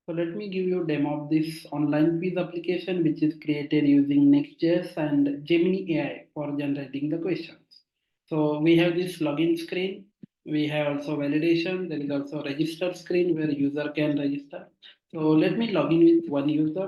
So let me give you a demo of this online quiz application which is created using Next.js and Gemini AI for generating the questions. So we have this login screen. We have also validation. There is also register screen where user can register. So let me log in with one user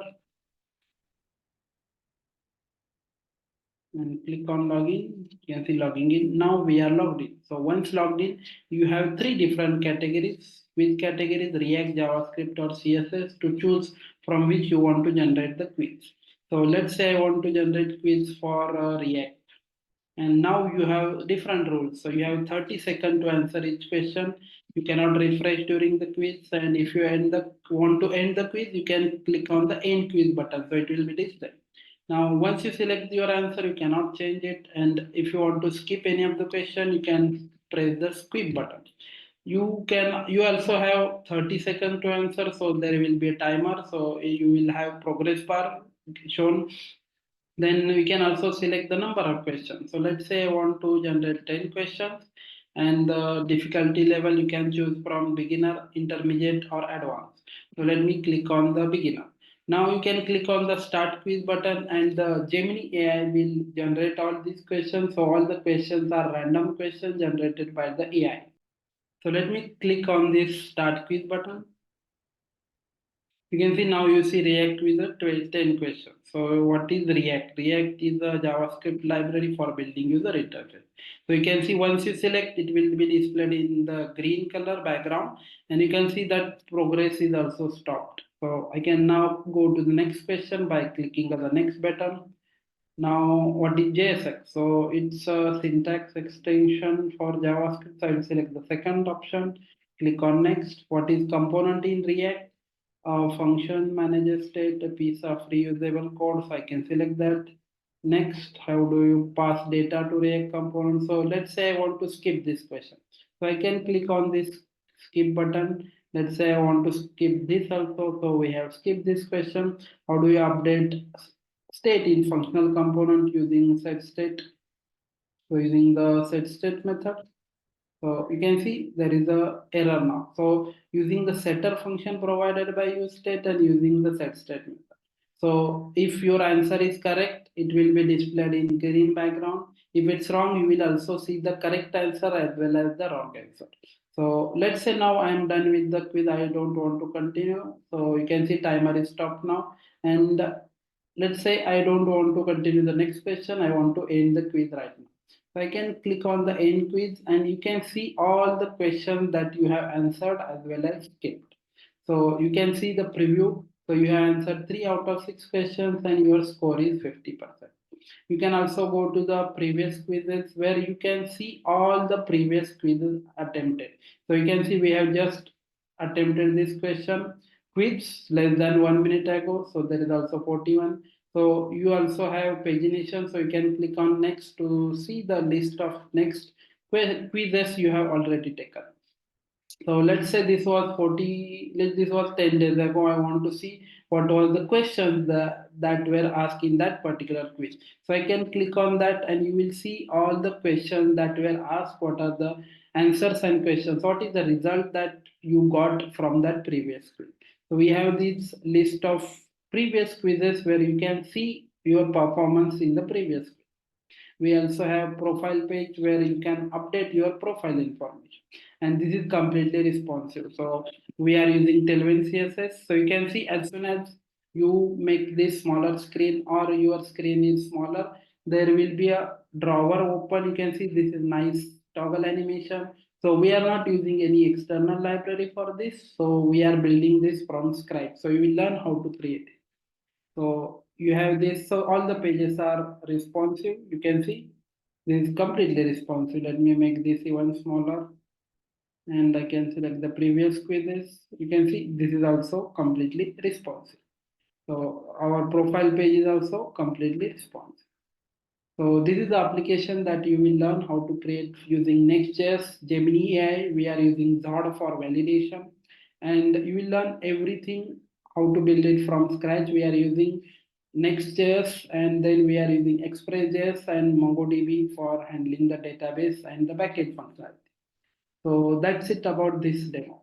and click on login. You can see logging in. Now we are logged in. So once logged in, you have three different categories. Which categories? React, JavaScript or CSS to choose from which you want to generate the quiz. So let's say I want to generate quiz for React. And now you have different rules. So you have 30 seconds to answer each question. You cannot refresh during the quiz. And if you want to end the quiz, you can click on the end quiz button. So it will be displayed. Now, once you select your answer, you cannot change it. And if you want to skip any of the question, you can press the skip button. You also have 30 seconds to answer. So there will be a timer. So you will have progress bar shown. Then we can also select the number of questions. So let's say I want to generate 10 questions, and the difficulty level you can choose from beginner, intermediate or advanced. So let me click on the beginner. Now you can click on the start quiz button and the Gemini AI will generate all these questions. So all the questions are random questions generated by the AI. So let me click on this start quiz button. You can see now you see React with a 10 questions. So what is React? React is a JavaScript library for building user interface. So you can see once you select, it will be displayed in the green color background, and you can see that progress is also stopped. So I can now go to the next question by clicking on the next button. Now, what is JSX? So it's a syntax extension for JavaScript. So I will select the second option, click on next. What is component in React? Function manages state a piece of reusable code. So I can select that. Next, how do you pass data to React component? So let's say I want to skip this question. So I can click on this skip button. Let's say I want to skip this also. So we have skipped this question. How do you update state in functional component using set state? So using the set state method. So you can see there is a error now. So using the setter function provided by useState and using the setState method. So if your answer is correct, it will be displayed in green background. If it's wrong, you will also see the correct answer as well as the wrong answer. So let's say now I am done with the quiz. I don't want to continue. So you can see timer is stopped now. And let's say I don't want to continue the next question. I want to end the quiz right now. So I can click on the end quiz and you can see all the questions that you have answered as well as skipped. So you can see the preview. So you have answered 3 out of 6 questions and your score is 50%. You can also go to the previous quizzes where you can see all the previous quizzes attempted. So you can see we have just attempted this question quiz less than 1 minute ago. So there is also 41. So you also have pagination. So you can click on next to see the list of next quizzes you have already taken. So let's say this was this was 10 days ago. I want to see what was the questions that were asked in that particular quiz. So I can click on that and you will see all the questions that were asked, what are the answers and questions, what is the result that you got from that previous quiz. So we have this list of previous quizzes where you can see your performance in the previous quiz. We also have profile page where you can update your profile information, and this is completely responsive. So we are using Tailwind CSS. So you can see as soon as you make this smaller screen or your screen is smaller, there will be a drawer open. You can see this is nice toggle animation. So we are not using any external library for this. So we are building this from scratch. So you will learn how to create it. So you have this, so all the pages are responsive. You can see this is completely responsive. Let me make this even smaller and I can select the previous quizzes. You can see this is also completely responsive. So our profile page is also completely responsive. So this is the application that you will learn how to create using Next.js, Gemini AI. We are using 𝗷𝗀 for validation, and you will learn everything how to build it from scratch. We are using Next.js, and then we are using ExpressJS and MongoDB for handling the database and the backend functionality. So that's it about this demo.